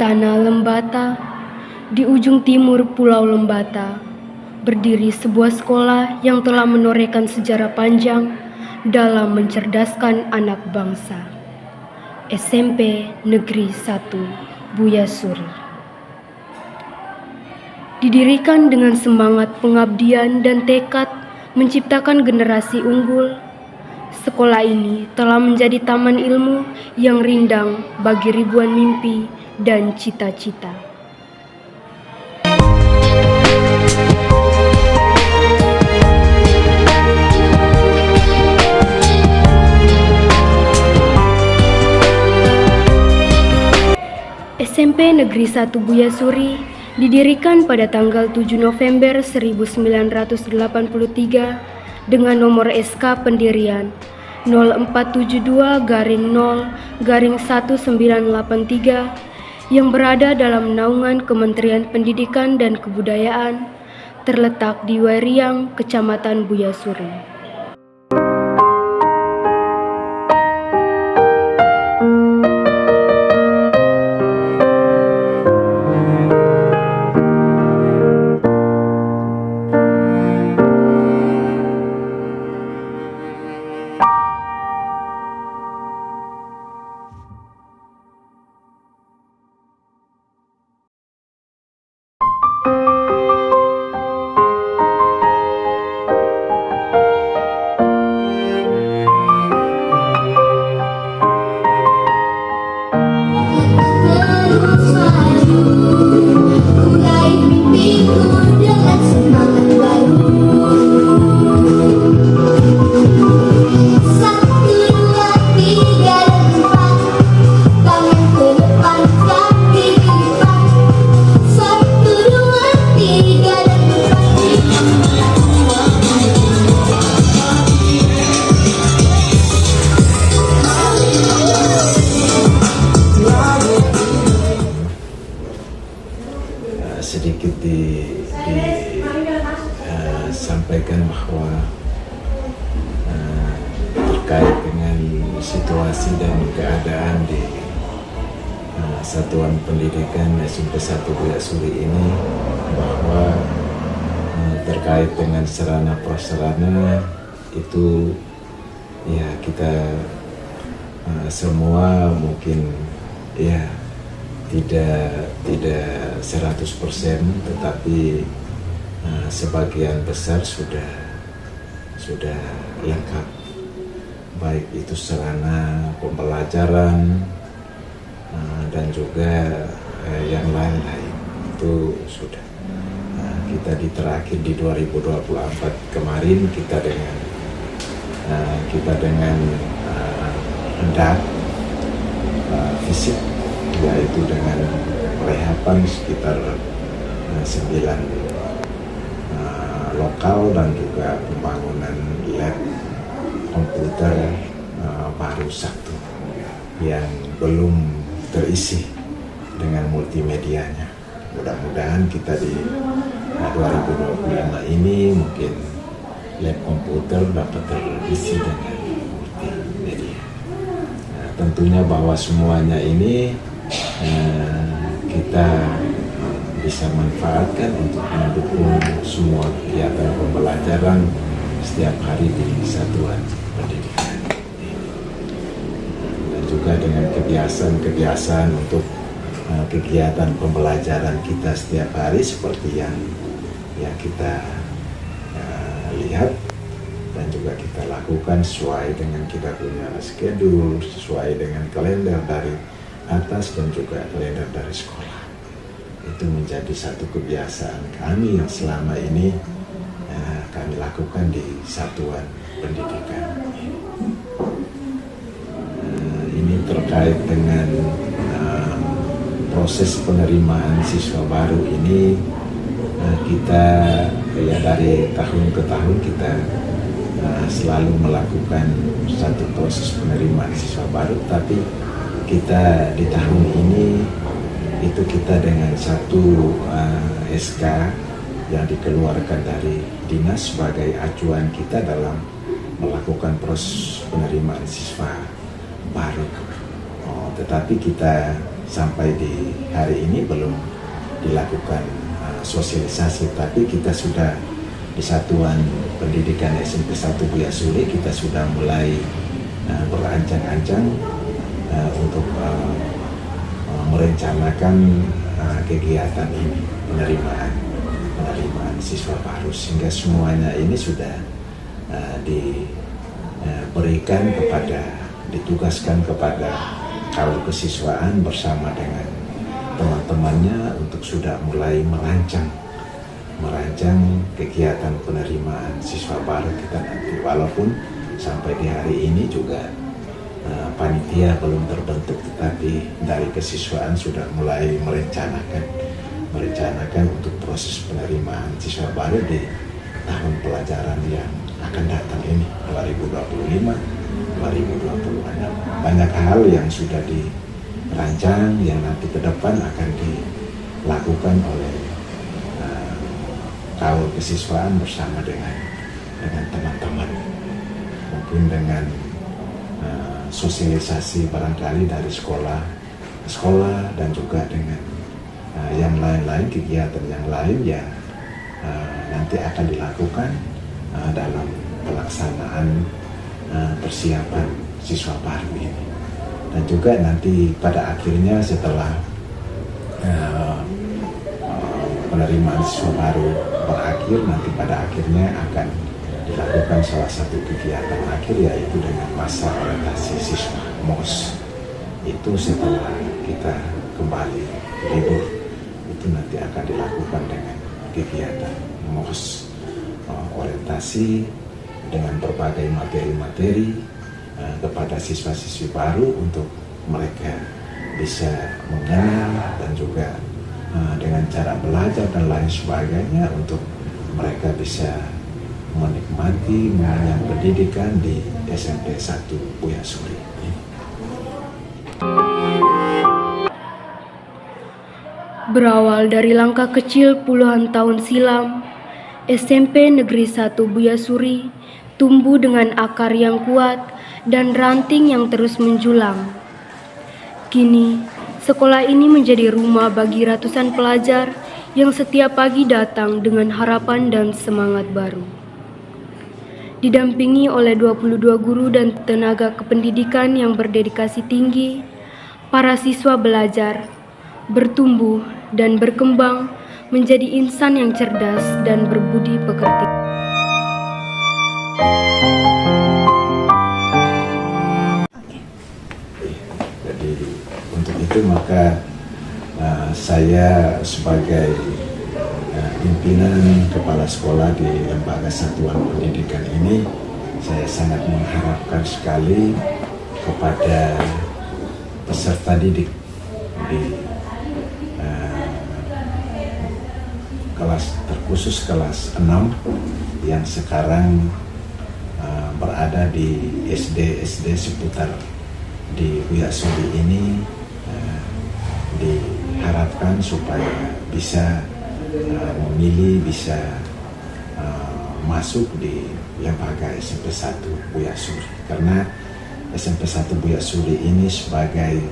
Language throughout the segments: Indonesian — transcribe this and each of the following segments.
tanah Lembata, di ujung timur Pulau Lembata, berdiri sebuah sekolah yang telah menorehkan sejarah panjang dalam mencerdaskan anak bangsa. SMP Negeri 1 Buya Suri. Didirikan dengan semangat pengabdian dan tekad menciptakan generasi unggul, sekolah ini telah menjadi taman ilmu yang rindang bagi ribuan mimpi dan cita-cita. SMP Negeri 1 Buya Suri didirikan pada tanggal 7 November 1983 dengan nomor SK pendirian 0472-0-1983 yang berada dalam naungan Kementerian Pendidikan dan Kebudayaan, terletak di Wairiang, Kecamatan Buya Suri. Sedikit disampaikan bahwa terkait dengan situasi dan keadaan di Satuan Pendidikan SMP 1 Buya Suri ini, bahwa terkait dengan sarana prasarana itu ya kita semua mungkin ya tidak 100%, tetapi sebagian besar sudah lengkap, baik itu sarana pembelajaran dan juga yang lain-lain itu sudah. Kita terakhir di 2024 kemarin kita dengan hendak fisik, yaitu dengan rehapan sekitar 9 lokal dan juga pembangunan lab komputer baru 1 yang belum terisi dengan multimedianya. Mudah-mudahan kita di 2025 ini mungkin lab komputer dapat terisi dengan multimedia. Tentunya bahwa semuanya ini kita bisa manfaatkan untuk mendukung semua kegiatan pembelajaran setiap hari di satuan pendidikan, dan juga dengan kebiasaan untuk kegiatan pembelajaran kita setiap hari seperti yang kita lihat dan juga kita lakukan sesuai dengan kita punya schedule, sesuai dengan kalender dari atas dan juga kalender dari sekolah. Itu menjadi satu kebiasaan kami yang selama ini kami lakukan di satuan pendidikan. Ini terkait dengan proses penerimaan siswa baru ini, kita ya dari tahun ke tahun kita selalu melakukan satu proses penerimaan siswa baru, tapi kita di tahun ini itu kita dengan satu SK yang dikeluarkan dari dinas sebagai acuan kita dalam melakukan proses penerimaan siswa baru. Tetapi kita sampai di hari ini belum dilakukan sosialisasi, tapi kita sudah di Satuan Pendidikan SMP 1 Buya Suri kita sudah mulai berancang-ancang untuk merencanakan kegiatan ini, penerimaan siswa baru, sehingga semuanya ini sudah ditugaskan kepada kawal kesiswaan bersama dengan teman-temannya untuk sudah mulai merancang kegiatan penerimaan siswa baru kita nanti. Walaupun sampai di hari ini juga panitia belum terbentuk, tetapi dari kesiswaan sudah mulai merencanakan untuk proses penerimaan siswa baru di tahun pelajaran yang akan datang ini 2025-2026. Banyak hal yang sudah dirancang yang nanti ke depan akan dilakukan oleh kawal kesiswaan bersama dengan teman-teman, mungkin dengan sosialisasi barangkali dari sekolah dan juga dengan yang lain-lain, kegiatan yang lain yang nanti akan dilakukan dalam pelaksanaan persiapan siswa baru ini. Dan juga nanti pada akhirnya setelah penerimaan siswa baru berakhir, nanti pada akhirnya akan dilakukan salah satu kegiatan akhir, yaitu dengan masa orientasi siswa MOS. Itu setelah kita kembali libur, itu nanti akan dilakukan dengan kegiatan MOS, orientasi dengan berbagai materi-materi kepada siswa-siswi baru untuk mereka bisa mengenal, dan juga dengan cara belajar dan lain sebagainya untuk mereka bisa menikmati mengenyam pendidikan di SMP 1 Buya Suri. Berawal dari langkah kecil puluhan tahun silam, SMP Negeri 1 Buya Suri tumbuh dengan akar yang kuat dan ranting yang terus menjulang. Kini, sekolah ini menjadi rumah bagi ratusan pelajar yang setiap pagi datang dengan harapan dan semangat baru. Didampingi oleh 22 guru dan tenaga kependidikan yang berdedikasi tinggi, para siswa belajar, bertumbuh, dan berkembang menjadi insan yang cerdas dan berbudi pekerti. Jadi untuk itu maka saya sebagai pimpinan kepala sekolah di lembaga satuan pendidikan ini, saya sangat mengharapkan sekali kepada peserta didik di kelas terkhusus kelas 6 yang sekarang berada di SD seputar di Buya Suri ini, diharapkan supaya bisa memilih, bisa masuk di lembaga SMP 1 Buya Suri, karena SMP 1 Buya Suri ini sebagai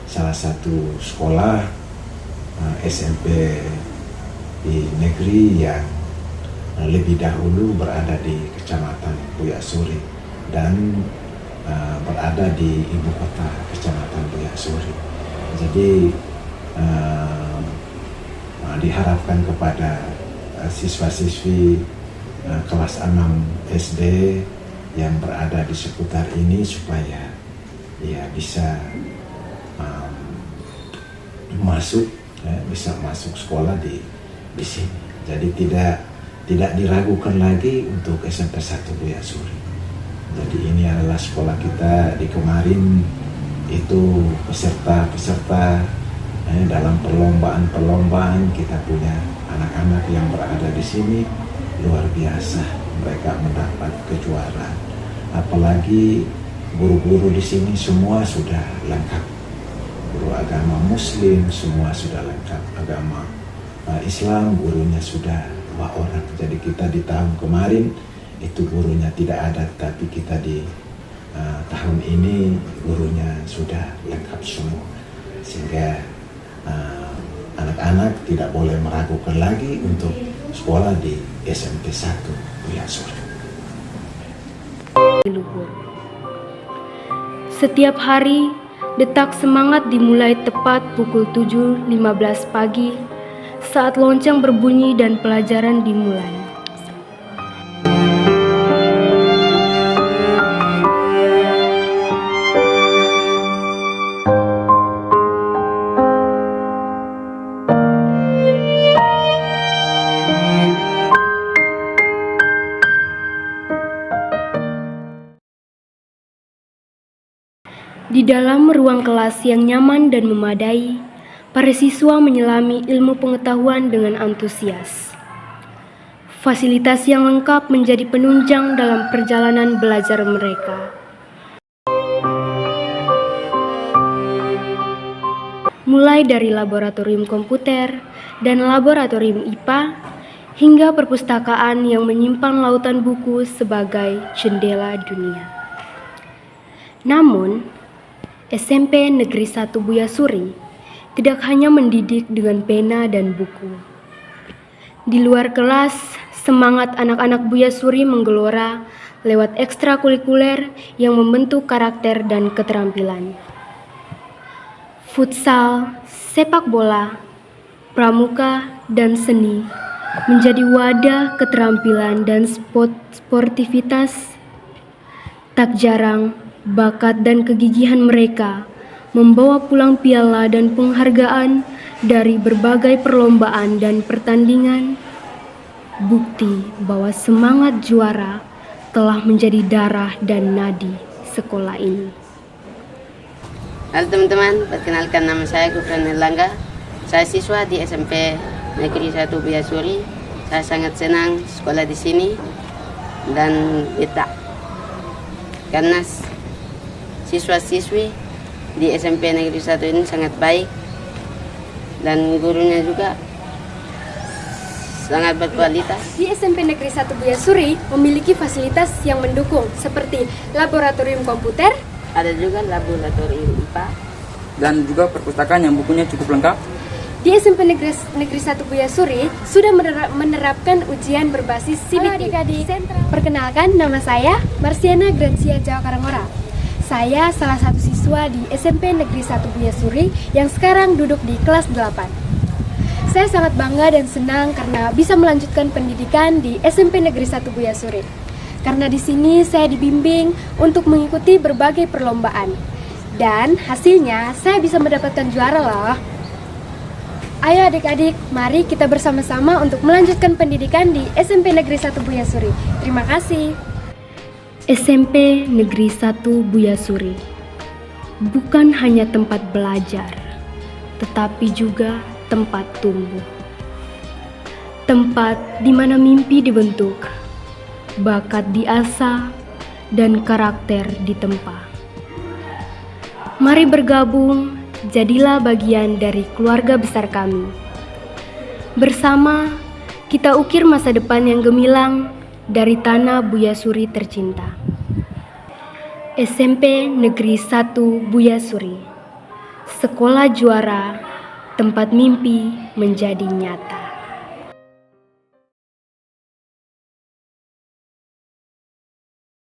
salah satu sekolah SMP di negeri yang lebih dahulu berada di Kecamatan Buya Suri dan berada di ibu kota Kecamatan Buya Suri. Jadi diharapkan kepada siswa-siswi kelas 6 SD yang berada di seputar ini supaya ya bisa bisa masuk sekolah di sini. Jadi tidak diragukan lagi untuk SMP 1 Buya Suri. Jadi ini adalah sekolah kita di kemarin itu peserta dalam perlombaan kita punya anak-anak yang berada di sini luar biasa, mereka mendapat kejuaraan. Apalagi guru-guru di sini semua sudah lengkap, guru agama Muslim semua sudah lengkap, agama Islam gurunya sudah 2 orang. Jadi kita di tahun kemarin itu gurunya tidak ada, tapi kita di tahun ini gurunya sudah lengkap semua, sehingga anak-anak tidak boleh meragukan lagi untuk sekolah di SMP 1 Buya Suri. Luhur. Setiap hari, detak semangat dimulai tepat pukul 7.15 pagi saat lonceng berbunyi dan pelajaran dimulai. Di dalam ruang kelas yang nyaman dan memadai, para siswa menyelami ilmu pengetahuan dengan antusias. Fasilitas yang lengkap menjadi penunjang dalam perjalanan belajar mereka. Mulai dari laboratorium komputer dan laboratorium IPA, hingga perpustakaan yang menyimpan lautan buku sebagai jendela dunia. Namun, SMP Negeri 1 Buya Suri tidak hanya mendidik dengan pena dan buku. Di luar kelas, semangat anak-anak Buya Suri menggelora lewat ekstrakurikuler yang membentuk karakter dan keterampilan. Futsal, sepak bola, pramuka, dan seni menjadi wadah keterampilan dan sportivitas. Tak jarang, bakat dan kegigihan mereka membawa pulang piala dan penghargaan dari berbagai perlombaan dan pertandingan. Bukti bahwa semangat juara telah menjadi darah dan nadi sekolah ini. Halo teman-teman, perkenalkan nama saya Gufran Erlangga. Saya siswa di SMP Negeri 1 Buya Suri. Saya sangat senang sekolah di sini dan betah karena siswa-siswi di SMP Negeri 1 ini sangat baik dan gurunya juga sangat berkualitas. Di SMP Negeri 1 Buya Suri memiliki fasilitas yang mendukung seperti laboratorium komputer, ada juga laboratorium IPA, dan juga perpustakaan yang bukunya cukup lengkap. Di SMP Negeri 1 Buya Suri sudah menerapkan ujian berbasis CBT. Perkenalkan, nama saya Marsiana Gracia Jawa Karangora. Saya salah satu siswa di SMP Negeri 1 Buya Suri yang sekarang duduk di kelas 8. Saya sangat bangga dan senang karena bisa melanjutkan pendidikan di SMP Negeri 1 Buya Suri. Karena di sini saya dibimbing untuk mengikuti berbagai perlombaan. Dan hasilnya saya bisa mendapatkan juara loh. Ayo adik-adik, mari kita bersama-sama untuk melanjutkan pendidikan di SMP Negeri 1 Buya Suri. Terima kasih. SMP Negeri 1 Buya Suri bukan hanya tempat belajar, tetapi juga tempat tumbuh. Tempat di mana mimpi dibentuk, bakat diasah, dan karakter ditempa. Mari bergabung, jadilah bagian dari keluarga besar kami. Bersama, kita ukir masa depan yang gemilang dari tanah Buya Suri tercinta. SMP Negeri 1 Buya Suri, sekolah juara, tempat mimpi menjadi nyata.